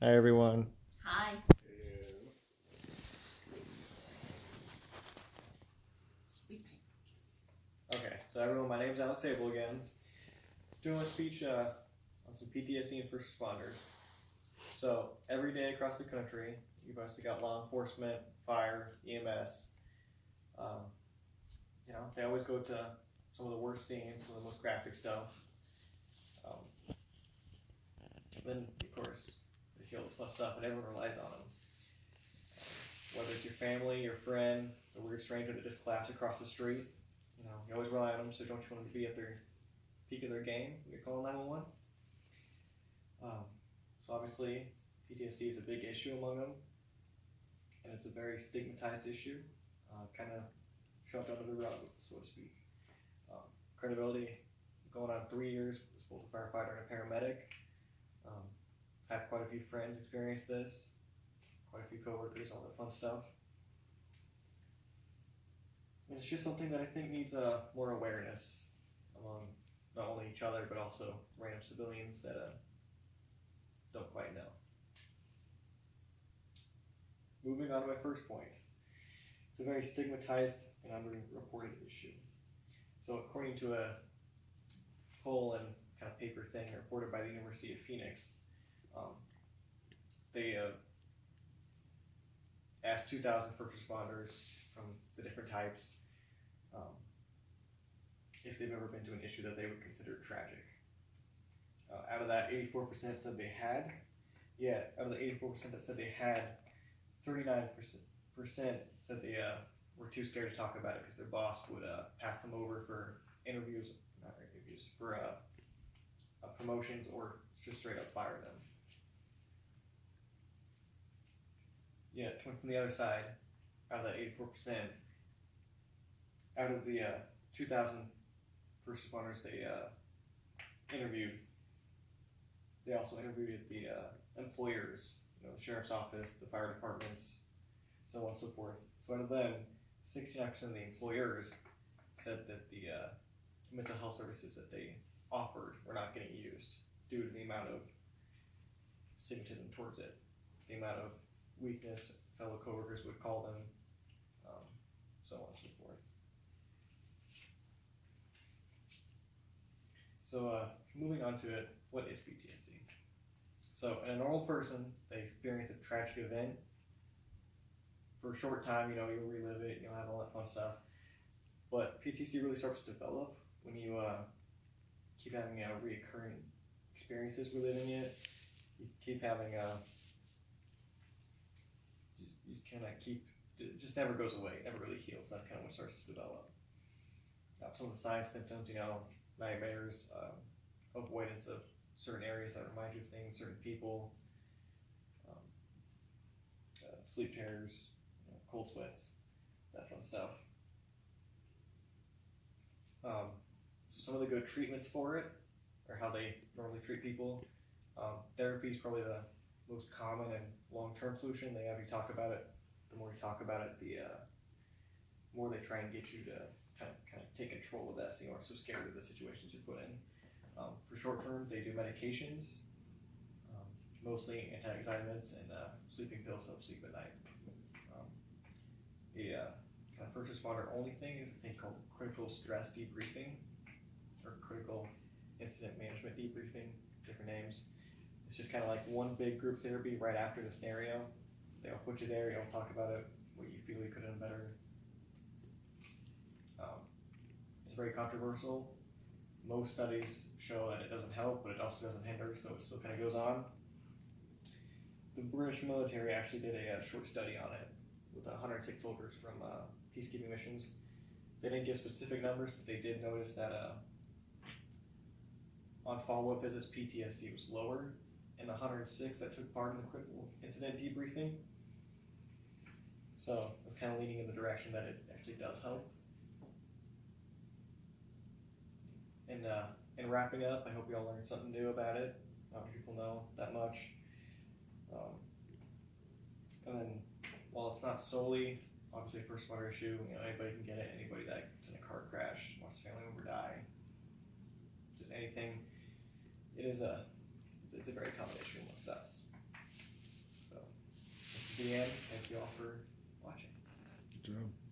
Hi, everyone. Hi. Okay, so everyone, my name's Alex Abel again. Doing a speech on some PTSD and first responders. So every day across the country, you've obviously got law enforcement, fire, EMS. Um, they always go to some of the worst scenes, some of the most graphic stuff. Then, of course, they see all this fun stuff, and everyone relies on them. Whether it's your family, your friend, a weird stranger that just claps across the street, you always rely on them. So don't you want them to be at their peak of their game when you're calling 911? So obviously, PTSD is a big issue among them, and it's a very stigmatized issue, kind of shoved under the rug, so to speak. Credibility, going on 3 years as both a firefighter and a paramedic. Had quite a few friends experience this, quite a few coworkers, all that fun stuff. And it's just something that I think needs more awareness among not only each other, but also random civilians that don't quite know. Moving on to my first point. It's a very stigmatized and underreported issue. So according to a poll and kind of paper thing reported by the University of Phoenix, they asked 2,000 first responders from the different types if they've ever been to an issue that they would consider tragic. Out of that, 84% said they had. Yet, out of the 84% that said they had, 39% said they were too scared to talk about it because their boss would pass them over for for promotions, or just straight up fire them. Yet, coming from the other side, out of that 84%, out of the 2,000 first responders they interviewed, they also interviewed the employers, the sheriff's office, the fire departments, so on and so forth. So out of them, 69% of the employers said that the mental health services that they offered were not getting used due to the amount of stigmatism towards it, the amount of weakness fellow coworkers would call them, so on and so forth. So moving on to it, what is PTSD? So in a normal person, they experience a tragic event. For a short time, you'll relive it, you'll have all that fun stuff. But PTSD really starts to develop when you keep having reoccurring experiences reliving it. You keep having it just never goes away, it never really heals. That's kind of when it starts to develop. Some of the signs, symptoms, nightmares, avoidance of certain areas that remind you of things, certain people, sleep terrors, cold sweats, that fun stuff. So some of the good treatments for it, or how they normally treat people. Therapy is probably the most common and long-term solution. They have you talk about it. The more you talk about it, the more they try and get you to kind of take control of that, so you aren't so scared of the situations you're put in. For short-term, they do medications, mostly anti-anxiety and sleeping pills to help sleep at night. The kind of first responder only thing is a thing called critical stress debriefing, or critical incident management debriefing, different names. It's just kind of like one big group therapy right after the scenario. They'll put you there, you'll talk about it, what you feel you could have done better. It's very controversial. Most studies show that it doesn't help, but it also doesn't hinder, so it still kind of goes on. The British military actually did a short study on it with 106 soldiers from peacekeeping missions. They didn't give specific numbers, but they did notice that on follow-up visits, PTSD was lower in the 106 that took part in the critical incident debriefing. So it's kind of leaning in the direction that it actually does help. And in wrapping up, I hope you all learned something new about it. Not many people know that much. And then, while it's not solely, obviously, a first responder issue, anybody can get it. Anybody that's in a car crash, watch a family member die, just anything. It's a very common issue amongst us. the end. Thank you all for watching. Good job.